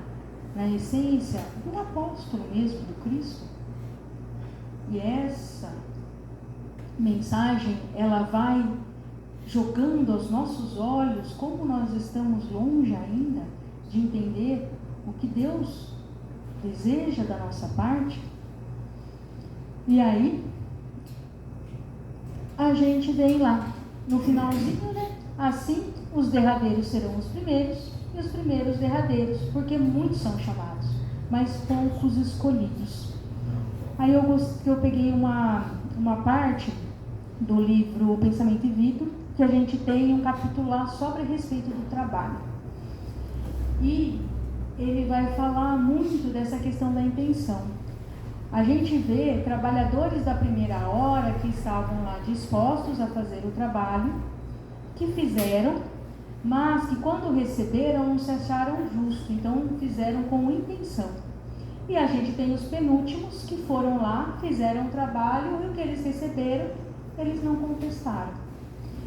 na essência do apóstolo mesmo, do Cristo. E essa mensagem, ela vai jogando aos nossos olhos como nós estamos longe ainda de entender o que Deus deseja da nossa parte. E aí a gente vem lá no finalzinho, né? Assim os derradeiros serão os primeiros e os primeiros derradeiros, porque muitos são chamados, mas poucos escolhidos. Aí eu peguei uma parte do livro Pensamento e Vida, que a gente tem um capítulo lá sobre a respeito do trabalho. E ele vai falar muito dessa questão da intenção. A gente vê trabalhadores da primeira hora que estavam lá dispostos a fazer o trabalho, que fizeram, mas que quando receberam não se acharam justo, então fizeram com intenção. E a gente tem os penúltimos que foram lá, fizeram o trabalho e o que eles receberam, eles não contestaram.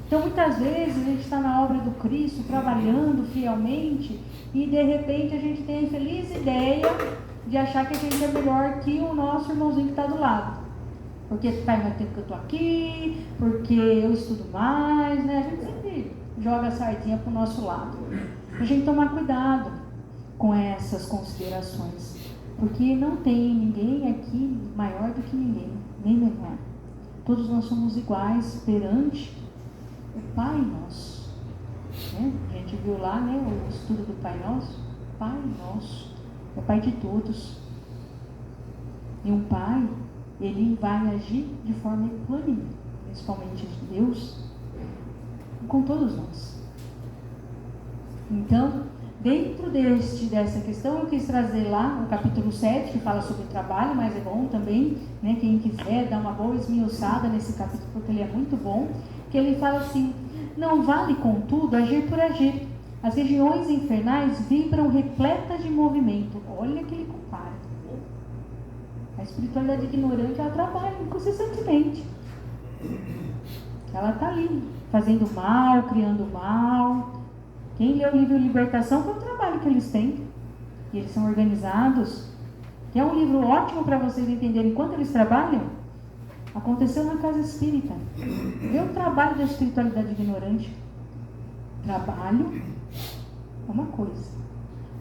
Então muitas vezes a gente está na obra do Cristo, trabalhando fielmente, e de repente a gente tem a infeliz ideia de achar que a gente é melhor que o nosso irmãozinho que está do lado. Porque faz mais tempo que eu estou aqui, porque eu estudo mais, né? A gente sempre joga a sardinha para o nosso lado. A gente tomar cuidado com essas considerações, porque não tem ninguém aqui maior do que ninguém, nem menor. Todos nós somos iguais perante o Pai Nosso. Né? A gente viu lá, né, o estudo do Pai Nosso. Pai Nosso é o Pai de todos. E um Pai, ele vai agir de forma equânime, principalmente Deus, com todos nós. Então, dentro dessa questão, eu quis trazer lá o capítulo 7, que fala sobre o trabalho, mas é bom também, né, quem quiser dar uma boa esmiuçada nesse capítulo, porque ele é muito bom, que ele fala assim: não vale, contudo, agir por agir. As regiões infernais vibram repletas de movimento. Olha que ele compara. A espiritualidade ignorante, ela trabalha incessantemente. Ela está ali, fazendo mal, criando mal. Quem lê o livro Libertação foi o trabalho que eles têm. E eles são organizados. Que é um livro ótimo para vocês entenderem enquanto eles trabalham. Aconteceu na casa espírita. Vê o trabalho da espiritualidade ignorante. Trabalho é uma coisa.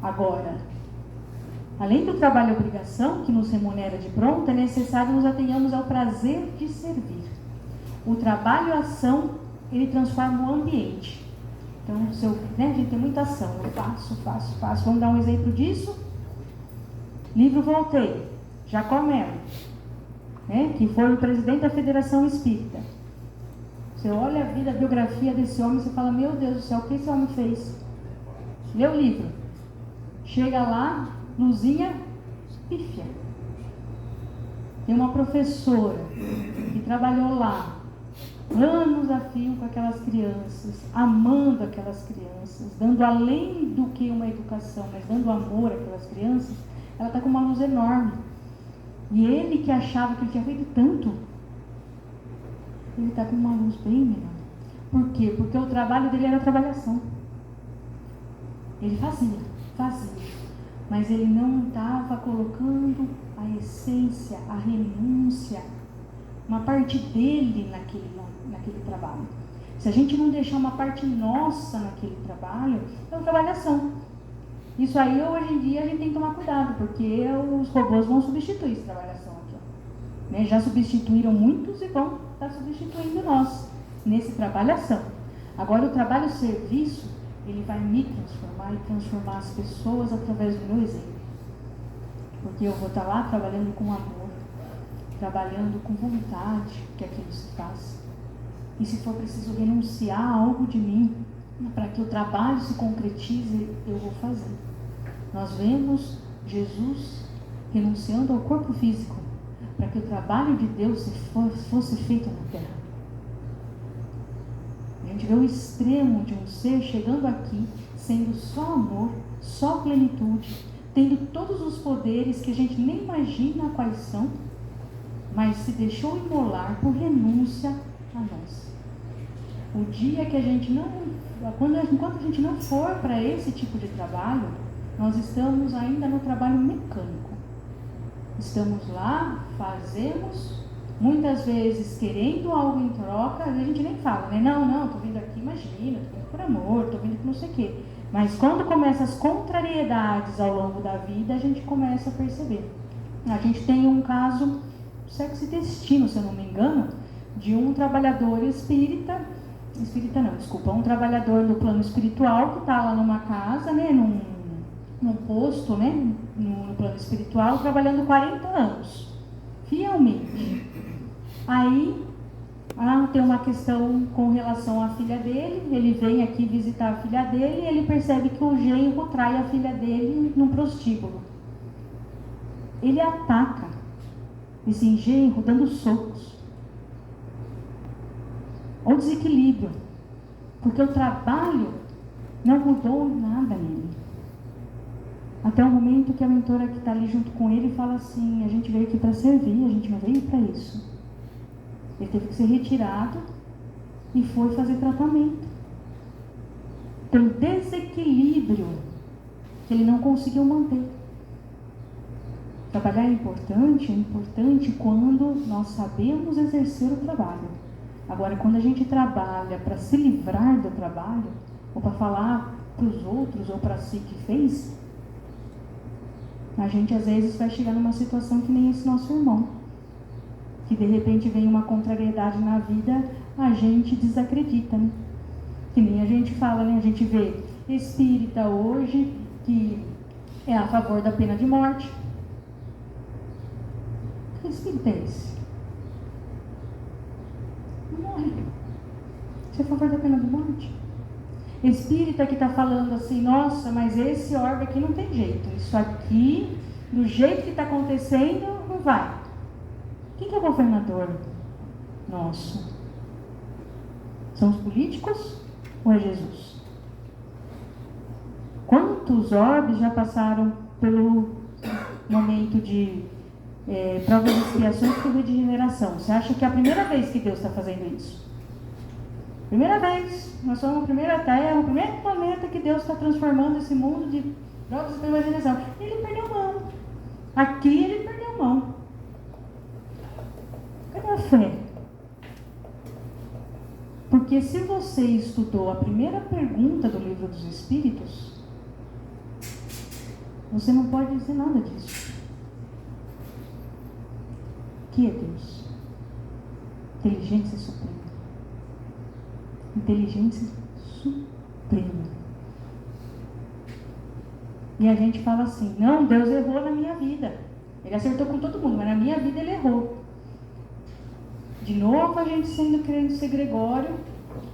Agora, além do trabalho e obrigação, que nos remunera de pronto, é necessário nos atenhamos ao prazer de servir. O trabalho e a ação, ele transforma o ambiente. Então, a gente tem muita ação. Eu faço. Vamos dar um exemplo disso? Livro Voltei, Jacó Melo, né, que foi o presidente da Federação Espírita. Você olha a vida, a biografia desse homem, você fala: meu Deus do céu, o que esse homem fez? Lê o livro. Chega lá, luzinha pífia. Tem uma professora que trabalhou lá anos a fio com aquelas crianças, amando aquelas crianças, dando além do que uma educação, mas dando amor àquelas crianças. Ela está com uma luz enorme. E ele que achava que ele tinha feito tanto, ele está com uma luz bem menor. Por quê? Porque o trabalho dele era a trabalhação. Ele fazia, mas ele não estava colocando a essência, a renúncia, uma parte dele naquele trabalho. Se a gente não deixar uma parte nossa naquele trabalho, é uma trabalhação. Isso aí, hoje em dia, a gente tem que tomar cuidado, porque os robôs vão substituir essa trabalhação aqui. Né? Já substituíram muitos e vão estar substituindo nós nesse trabalhação. Agora, o trabalho-serviço, ele vai me transformar e transformar as pessoas através do meu exemplo. Porque eu vou estar lá trabalhando com amor, trabalhando com vontade que aquilo se faça. E se for preciso renunciar a algo de mim, para que o trabalho se concretize, eu vou fazer. Nós vemos Jesus renunciando ao corpo físico, para que o trabalho de Deus fosse feito na terra. gente vê o extremo de um ser chegando aqui, sendo só amor, só plenitude, tendo todos os poderes que a gente nem imagina quais são, mas se deixou imolar por renúncia a nós. O dia que a gente não, enquanto a gente não for para esse tipo de trabalho, nós estamos ainda no trabalho mecânico. Estamos lá, fazemos, muitas vezes querendo algo em troca, a gente nem fala, né? Não, tô vindo aqui, imagina, tô vindo por amor, tô vindo por não sei o quê. Mas quando começam as contrariedades ao longo da vida, a gente começa a perceber. A gente tem um caso, Sexo e Destino, se eu não me engano, de um trabalhador um trabalhador do plano espiritual que está lá numa casa, né, num posto, né, no plano espiritual, trabalhando 40 anos, fielmente. Aí, tem uma questão com relação à filha dele, ele vem aqui visitar a filha dele e ele percebe que o genro trai a filha dele num prostíbulo. Ele ataca esse genro dando socos. Olha o desequilíbrio, porque o trabalho não mudou nada nele. Até o momento que a mentora que está ali junto com ele fala assim: a gente veio aqui para servir, a gente não veio para isso. Ele teve que ser retirado e foi fazer tratamento. Tem desequilíbrio que ele não conseguiu manter. Trabalhar é importante quando nós sabemos exercer o trabalho. Agora, quando a gente trabalha para se livrar do trabalho, ou para falar para os outros, ou para si que fez, a gente às vezes vai chegar numa situação que nem esse nosso irmão, que de repente vem uma contrariedade na vida, a gente desacredita, né? Que nem a gente fala, né? A gente vê espírita hoje que é a favor da pena de morte. Que espírito é esse? Não morre. Você é a favor da pena de morte? Espírita que está falando assim: nossa, mas esse órgão aqui não tem jeito. Isso aqui, do jeito que está acontecendo, não vai. Quem que é o governador nosso? São os políticos ou é Jesus? Quantos orbes já passaram pelo momento de provas e expiações por regeneração? Você acha que é a primeira vez que Deus está fazendo isso? Primeira vez. Nós somos a primeira terra, o primeiro planeta que Deus está transformando esse mundo de provas e regeneração. Ele perdeu mão. Aqui ele perdeu mão. Cadê a fé? Porque se você estudou a primeira pergunta do Livro dos Espíritos, você não pode dizer nada disso. O que é Deus? Inteligência suprema. Inteligência suprema. E a gente fala assim: não, Deus errou na minha vida. Ele acertou com todo mundo, mas na minha vida ele errou. De novo a gente querendo ser Gregório,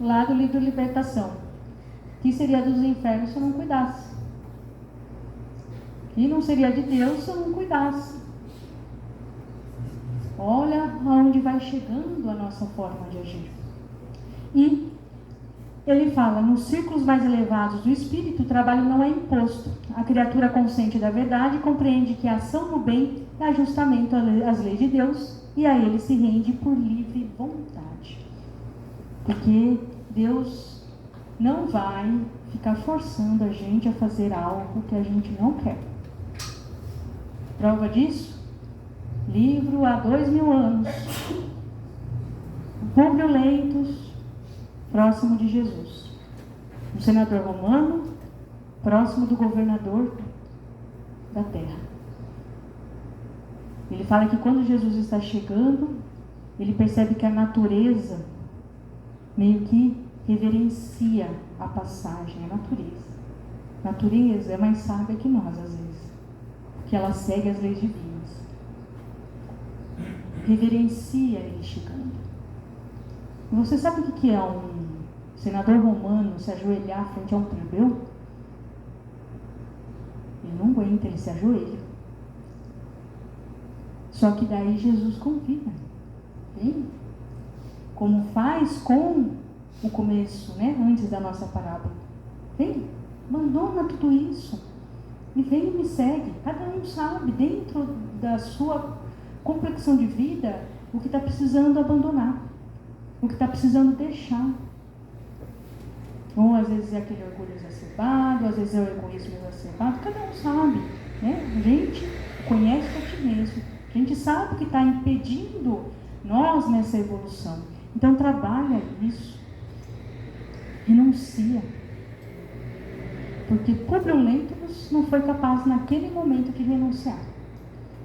lá do livro Libertação. Que seria dos infernos se eu não cuidasse? E não seria de Deus se eu não cuidasse? Olha aonde vai chegando a nossa forma de agir. E ele fala: nos círculos mais elevados do espírito, o trabalho não é imposto. A criatura consciente da verdade compreende que a ação no bem é ajustamento às leis de Deus e a ele se rende por livre vontade. Porque Deus não vai ficar forçando a gente a fazer algo que a gente não quer. Prova disso? Livro há 2000 anos. Públio Lentulus, próximo de Jesus. Um senador romano, próximo do governador da terra. Ele fala que quando Jesus está chegando, ele percebe que a natureza meio que reverencia a passagem, a natureza. A natureza é mais sábia que nós, às vezes, porque ela segue as leis divinas. Reverencia ele chegando. E você sabe o que é um senador romano se ajoelhar frente a um plebeu? Ele não aguenta, ele se ajoelha. Só que daí Jesus convida. Vem. Como faz com o começo, né? Antes da nossa parábola. Vem, abandona tudo isso e vem e me segue. Cada um sabe, dentro da sua complexão de vida, o que está precisando abandonar, o que está precisando deixar. Ou às vezes é aquele orgulho exacerbado, às vezes é o egoísmo exacerbado, cada um sabe, né? A gente conhece a ti mesmo, a gente sabe o que está impedindo nós nessa evolução. Então trabalha isso, renuncia. Porque Publio Lentulus não foi capaz naquele momento de renunciar.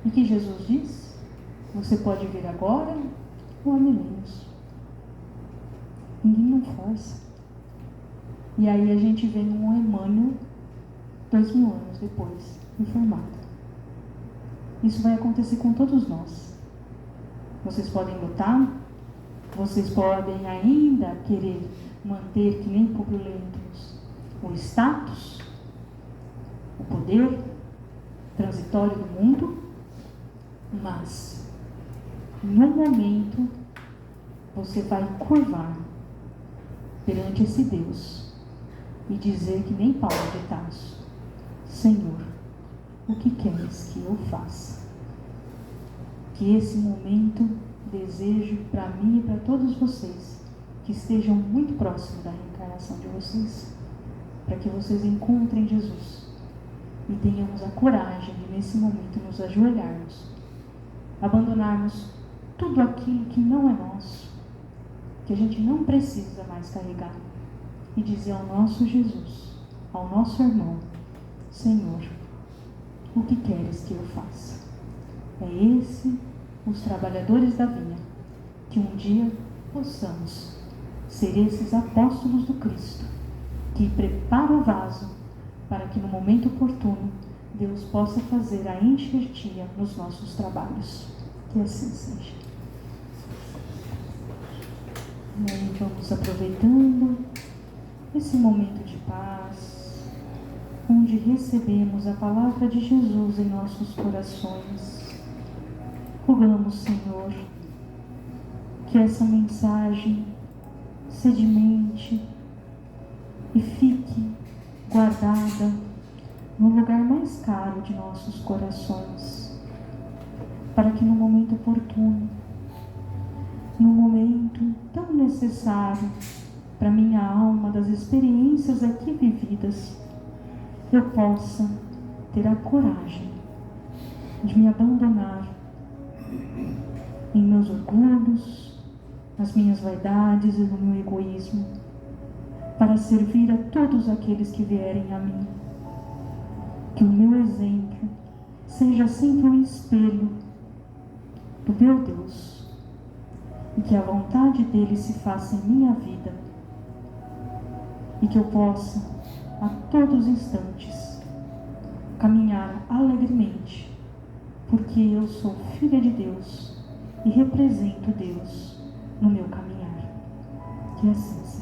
E que Jesus diz, você pode vir agora ou há milênios. Ninguém não força. E aí a gente vê um Emmanuel 2000 anos depois, informado. Isso vai acontecer com todos nós. Vocês podem lutar, vocês podem ainda querer manter, que nem Publio Lentulus, o status, o poder transitório do mundo, mas no momento você vai curvar perante esse Deus e dizer que nem Paulo de Tarso: Senhor, o que queres que eu faça? Que esse momento desejo para mim e para todos vocês que estejam muito próximos da reencarnação de vocês, para que vocês encontrem Jesus e tenhamos a coragem de nesse momento nos ajoelharmos, abandonarmos tudo aquilo que não é nosso, que a gente não precisa mais carregar, e dizer ao nosso Jesus, ao nosso irmão: Senhor, o que queres que eu faça? É esse os trabalhadores da vinha, que um dia possamos ser esses apóstolos do Cristo, que prepara o vaso para que no momento oportuno Deus possa fazer a enxertia nos nossos trabalhos. Que assim seja. E aí vamos aproveitando esse momento de paz, onde recebemos a palavra de Jesus em nossos corações. Rogamos, Senhor, que essa mensagem sedimente e fique guardada no lugar mais caro de nossos corações, para que no momento oportuno, no momento tão necessário para minha alma, das experiências aqui vividas, eu possa ter a coragem de me abandonar em meus orgulhos, nas minhas vaidades e no meu egoísmo, para servir a todos aqueles que vierem a mim. Que o meu exemplo seja sempre um espelho do meu Deus, e que a vontade dele se faça em minha vida, e que eu possa, a todos os instantes, caminhar alegremente, porque eu sou filha de Deus e represento Deus no meu caminhar. Que assim seja.